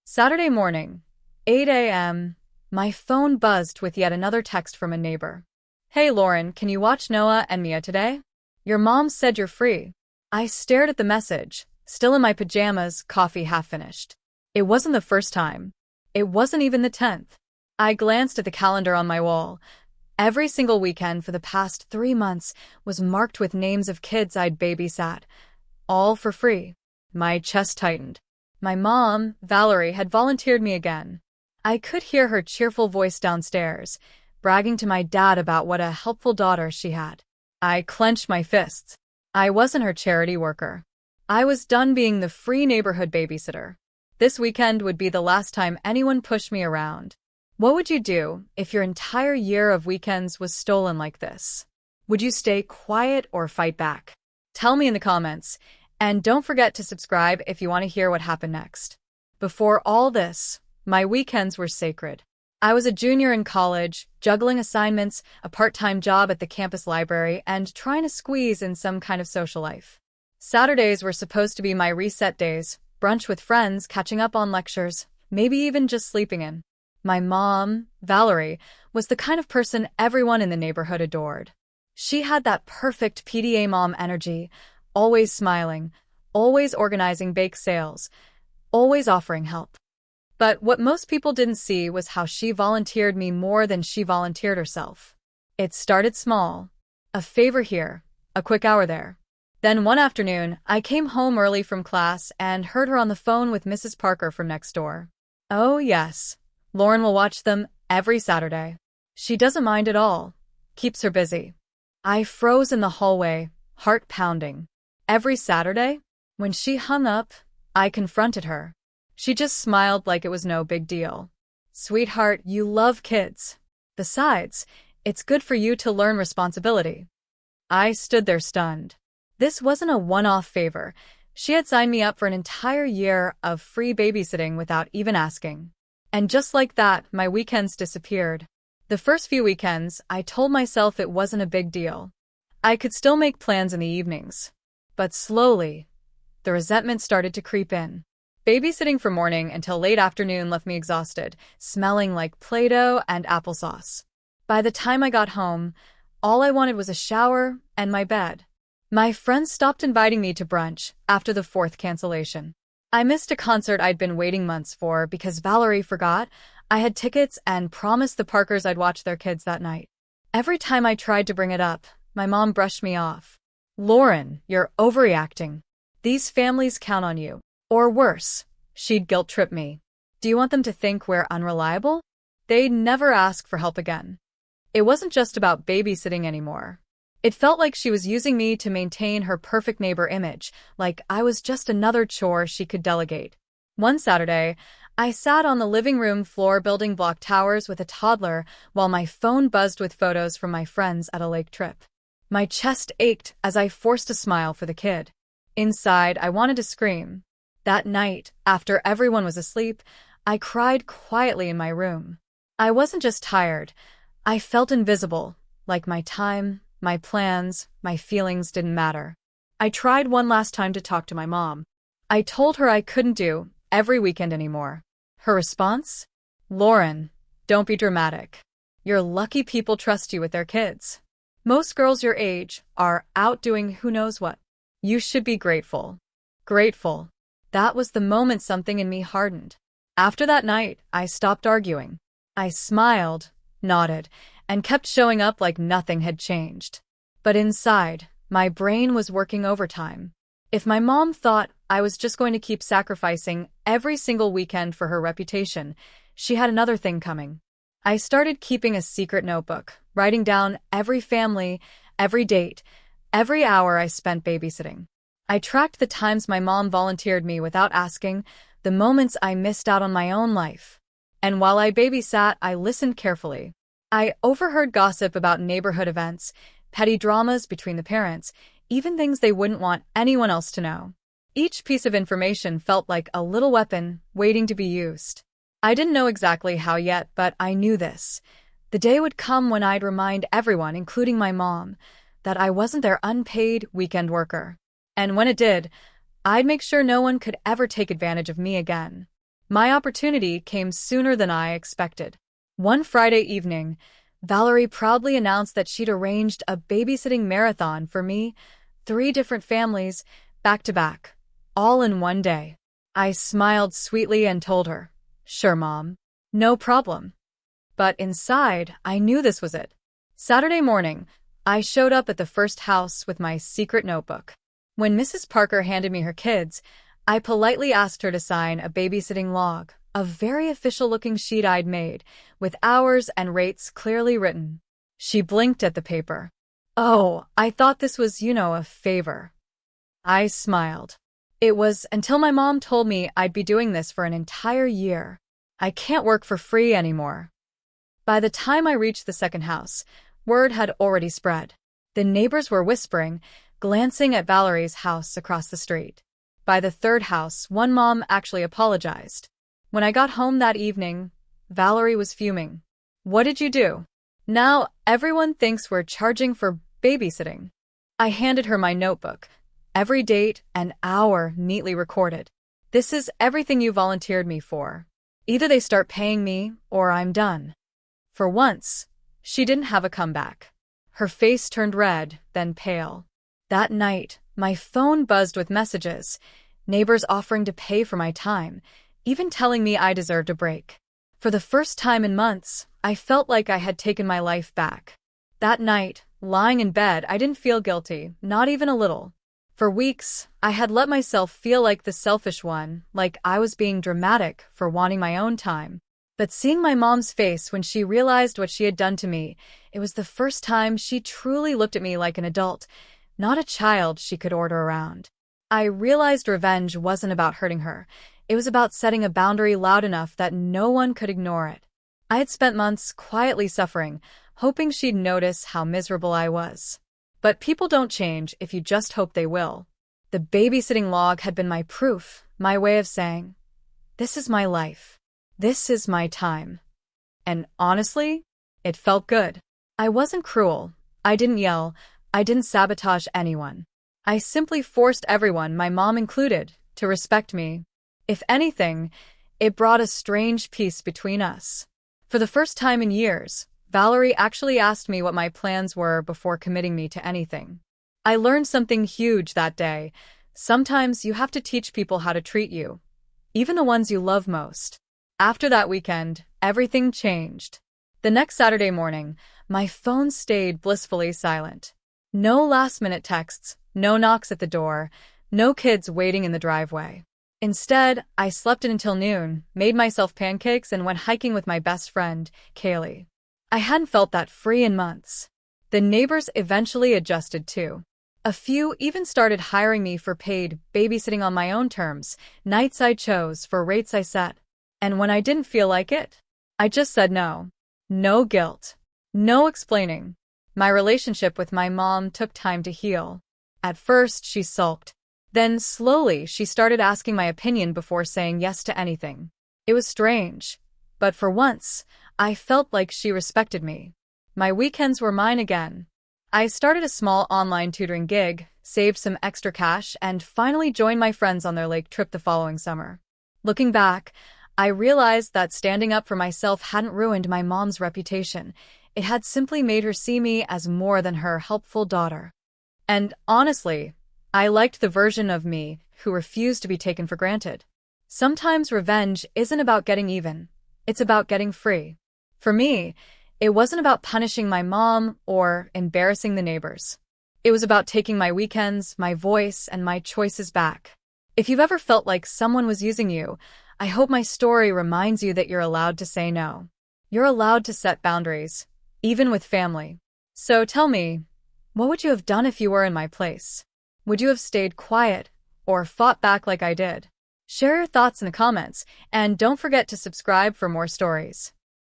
Saturday morning, 8 a.m., my phone buzzed with yet another text from a neighbor. "Hey Lauren, can you watch Noah and Mia today? Your mom said you're free." I stared at the message, still in my pajamas, coffee half finished. It wasn't the first time. It wasn't even the 10th. I glanced at the calendar on my wall. Every single weekend for the past 3 months was marked with names of kids I'd babysat, all for free. My chest tightened. My mom, Valerie, had volunteered me again. I could hear her cheerful voice downstairs, bragging to my dad about what a helpful daughter she had. I clenched my fists. I wasn't her charity worker. I was done being the free neighborhood babysitter. This weekend would be the last time anyone pushed me around. What would you do if your entire year of weekends was stolen like this? Would you stay quiet or fight back? Tell me in the comments, and don't forget to subscribe if you want to hear what happened next. Before all this, my weekends were sacred. I was a junior in college, juggling assignments, a part-time job at the campus library, and trying to squeeze in some kind of social life. Saturdays were supposed to be my reset days, brunch with friends, catching up on lectures, maybe even just sleeping in. My mom, Valerie, was the kind of person everyone in the neighborhood adored. She had that perfect PDA mom energy, always smiling, always organizing bake sales, always offering help. But what most people didn't see was how she volunteered me more than she volunteered herself. It started small. A favor here, a quick hour there. Then one afternoon, I came home early from class and heard her on the phone with Mrs. Parker from next door. "Oh yes, Lauren will watch them every Saturday. She doesn't mind at all. Keeps her busy." I froze in the hallway, heart pounding. Every Saturday? When she hung up, I confronted her. She just smiled like it was no big deal. "Sweetheart, you love kids. Besides, it's good for you to learn responsibility." I stood there stunned. This wasn't a one-off favor. She had signed me up for an entire year of free babysitting without even asking. And just like that, my weekends disappeared. The first few weekends, I told myself it wasn't a big deal. I could still make plans in the evenings. But slowly, the resentment started to creep in. Babysitting from morning until late afternoon left me exhausted, smelling like Play-Doh and applesauce. By the time I got home, all I wanted was a shower and my bed. My friends stopped inviting me to brunch after the 4th cancellation. I missed a concert I'd been waiting months for because Valerie forgot I had tickets and promised the Parkers I'd watch their kids that night. Every time I tried to bring it up, my mom brushed me off. "Lauren, you're overreacting. These families count on you." Or worse, she'd guilt-trip me. "Do you want them to think we're unreliable?" They'd never ask for help again. It wasn't just about babysitting anymore. It felt like she was using me to maintain her perfect neighbor image, like I was just another chore she could delegate. One Saturday, I sat on the living room floor building block towers with a toddler while my phone buzzed with photos from my friends at a lake trip. My chest ached as I forced a smile for the kid. Inside, I wanted to scream. That night, after everyone was asleep, I cried quietly in my room. I wasn't just tired. I felt invisible, like my time, my plans, my feelings didn't matter. I tried one last time to talk to my mom. I told her I couldn't do every weekend anymore. Her response? "Lauren, don't be dramatic. You're lucky people trust you with their kids. Most girls your age are out doing who knows what. You should be grateful." Grateful. That was the moment something in me hardened. After that night, I stopped arguing. I smiled, nodded, and kept showing up like nothing had changed. But inside, my brain was working overtime. If my mom thought I was just going to keep sacrificing every single weekend for her reputation, she had another thing coming. I started keeping a secret notebook, writing down every family, every date, every hour I spent babysitting. I tracked the times my mom volunteered me without asking, the moments I missed out on my own life. And while I babysat, I listened carefully. I overheard gossip about neighborhood events, petty dramas between the parents, even things they wouldn't want anyone else to know. Each piece of information felt like a little weapon waiting to be used. I didn't know exactly how yet, but I knew this. The day would come when I'd remind everyone, including my mom, that I wasn't their unpaid weekend worker. And when it did, I'd make sure no one could ever take advantage of me again. My opportunity came sooner than I expected. One Friday evening, Valerie proudly announced that she'd arranged a babysitting marathon for me, 3 different families, back to back, all in one day. I smiled sweetly and told her, "Sure, Mom. No problem." But inside, I knew this was it. Saturday morning, I showed up at the first house with my secret notebook. When Mrs. Parker handed me her kids, I politely asked her to sign a babysitting log, a very official-looking sheet I'd made, with hours and rates clearly written. She blinked at the paper. "Oh, I thought this was, a favor." I smiled. It was until my mom told me I'd be doing this for an entire year. I can't work for free anymore. By the time I reached the second house, word had already spread. The neighbors were whispering, glancing at Valerie's house across the street. By the third house, one mom actually apologized. When I got home that evening, Valerie was fuming. "What did you do? Now everyone thinks we're charging for babysitting." I handed her my notebook, every date and hour neatly recorded. "This is everything you volunteered me for. Either they start paying me, or I'm done." For once, she didn't have a comeback. Her face turned red, then pale. That night, my phone buzzed with messages, neighbors offering to pay for my time, even telling me I deserved a break. For the first time in months, I felt like I had taken my life back. That night, lying in bed, I didn't feel guilty, not even a little. For weeks, I had let myself feel like the selfish one, like I was being dramatic for wanting my own time. But seeing my mom's face when she realized what she had done to me, it was the first time she truly looked at me like an adult, not a child she could order around. I realized revenge wasn't about hurting her. It was about setting a boundary loud enough that no one could ignore it. I had spent months quietly suffering, hoping she'd notice how miserable I was. But people don't change if you just hope they will. The babysitting log had been my proof, my way of saying, "This is my life. This is my time." And honestly, it felt good. I wasn't cruel. I didn't yell. I didn't sabotage anyone. I simply forced everyone, my mom included, to respect me. If anything, it brought a strange peace between us. For the first time in years, Valerie actually asked me what my plans were before committing me to anything. I learned something huge that day. Sometimes you have to teach people how to treat you, even the ones you love most. After that weekend, everything changed. The next Saturday morning, my phone stayed blissfully silent. No last-minute texts, no knocks at the door, no kids waiting in the driveway. Instead, I slept in until noon, made myself pancakes, and went hiking with my best friend, Kaylee. I hadn't felt that free in months. The neighbors eventually adjusted too. A few even started hiring me for paid babysitting on my own terms, nights I chose for rates I set. And when I didn't feel like it, I just said no. No guilt. No explaining. My relationship with my mom took time to heal. At first, she sulked. Then, slowly, she started asking my opinion before saying yes to anything. It was strange. But for once, I felt like she respected me. My weekends were mine again. I started a small online tutoring gig, saved some extra cash, and finally joined my friends on their lake trip the following summer. Looking back, I realized that standing up for myself hadn't ruined my mom's reputation. It had simply made her see me as more than her helpful daughter. And honestly, I liked the version of me who refused to be taken for granted. Sometimes revenge isn't about getting even. It's about getting free. For me, it wasn't about punishing my mom or embarrassing the neighbors. It was about taking my weekends, my voice, and my choices back. If you've ever felt like someone was using you, I hope my story reminds you that you're allowed to say no. You're allowed to set boundaries, even with family. So tell me, what would you have done if you were in my place? Would you have stayed quiet or fought back like I did? Share your thoughts in the comments, and don't forget to subscribe for more stories.